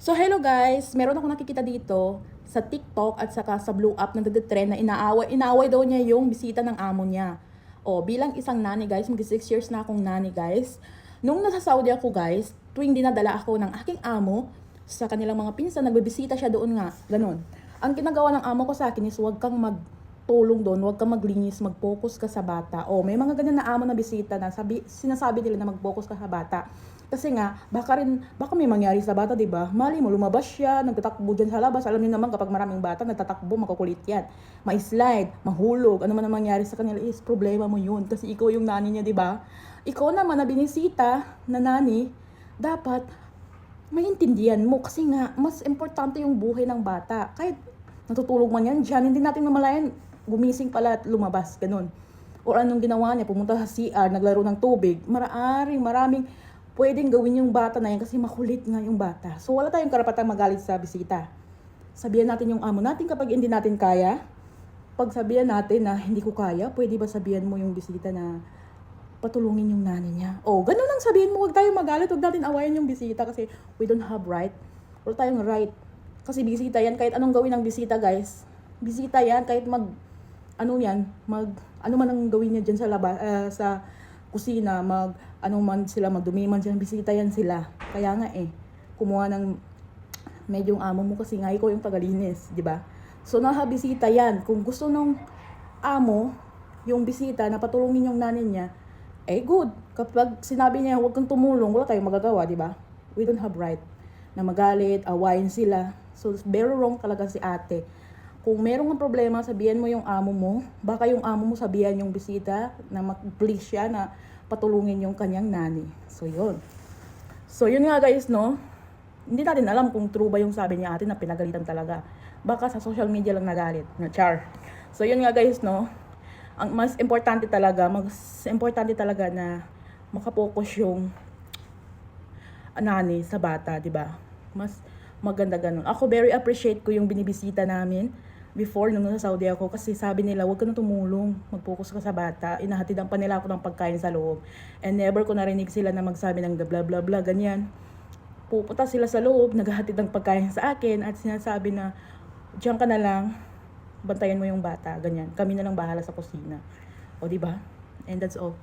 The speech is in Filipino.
So hello guys, meron ako nakikita dito sa TikTok at saka sa Blue App na nagde-trend na inaaway daw niya yung bisita ng amo niya. O bilang isang nani guys, mag 6 years na akong nani guys. Nung nasa Saudi ako guys, tuwing dinadala ako ng aking amo sa kanilang mga pinsan, nagbibisita siya doon nga, ganun. Ang ginagawa ng amo ko sa akin is huwag kang magtulong doon, huwag kang maglinis, mag-focus ka sa bata. O may mga ganyan na amo na bisita na sinasabi nila na mag-focus ka sa bata. Kasi nga, baka may mangyari sa bata, di ba? Mali mo, lumabas siya, nagtatakbo dyan sa labas. Alam niyo naman, kapag maraming bata, nagtatakbo, makukulit yan. Ma-slide, mahulog, ano man ang mangyari sa kanila is problema mo yun. Kasi ikaw yung nani niya, di ba? Ikaw naman na binisita na nani, dapat maintindihan mo. Kasi nga, mas importante yung buhay ng bata. Kahit natutulog man yan dyan, hindi natin namalayan, gumising pala at lumabas, ganun. O anong ginawa niya, pumunta sa CR, naglaro ng tubig. Maraming pwedeng gawin yung bata na yan kasi makulit nga yung bata. So wala tayong karapatang magalit sa bisita. Sabihan natin yung amo natin kapag hindi natin kaya. Pag sabihan natin na hindi ko kaya, pwede ba sabihan mo yung bisita na patulungin yung nani niya? O, ganun lang sabihin mo, huwag tayong magalit, huwag natin awayan yung bisita kasi we don't have right. Wala tayong right. Kasi bisita yan, kahit anong gawin ng bisita guys. Bisita yan, kahit ano man ang gawin niya dyan sa labas, sa kusina, ano man sila, magdumi man sila, bisita yan sila. Kaya nga kumuha ng medyong amo mo kasi nga ikaw yung tagalinis, di ba? So nahabisita yan. Kung gusto ng amo, yung bisita na patulungin yung nanay niya, good. Kapag sinabi niya, huwag kang tumulong, wala tayong magagawa, di ba? We don't have right na magalit, awayin sila. So very wrong talaga si ate. Kung merong problema, sabihan mo yung amo mo. Baka yung amo mo sabihan yung bisita na mag-please siya na patulungin yung kanyang nani. So, yun. So, yun nga guys, no? Hindi natin alam kung true ba yung sabi niya ate na pinagalitan talaga. Baka sa social media lang nagalit. Char. So, yun nga guys, no? Ang mas importante talaga na makapokus yung nani sa bata, di ba? Mas maganda ganun. Ako very appreciate ko yung binibisita namin before nung nasa Saudi ako kasi sabi nila huwag ka na tumulong, mag-focus ka sa bata. Inahatidan pa nila ako ng pagkain sa loob. And never ko narinig sila na magsabi ng bla bla bla ganyan. Pupunta sila sa loob, naghahatid ng pagkain sa akin at sinasabi na diyan ka na lang, bantayan mo yung bata, ganyan. Kami na lang bahala sa kusina. O di ba? And that's all.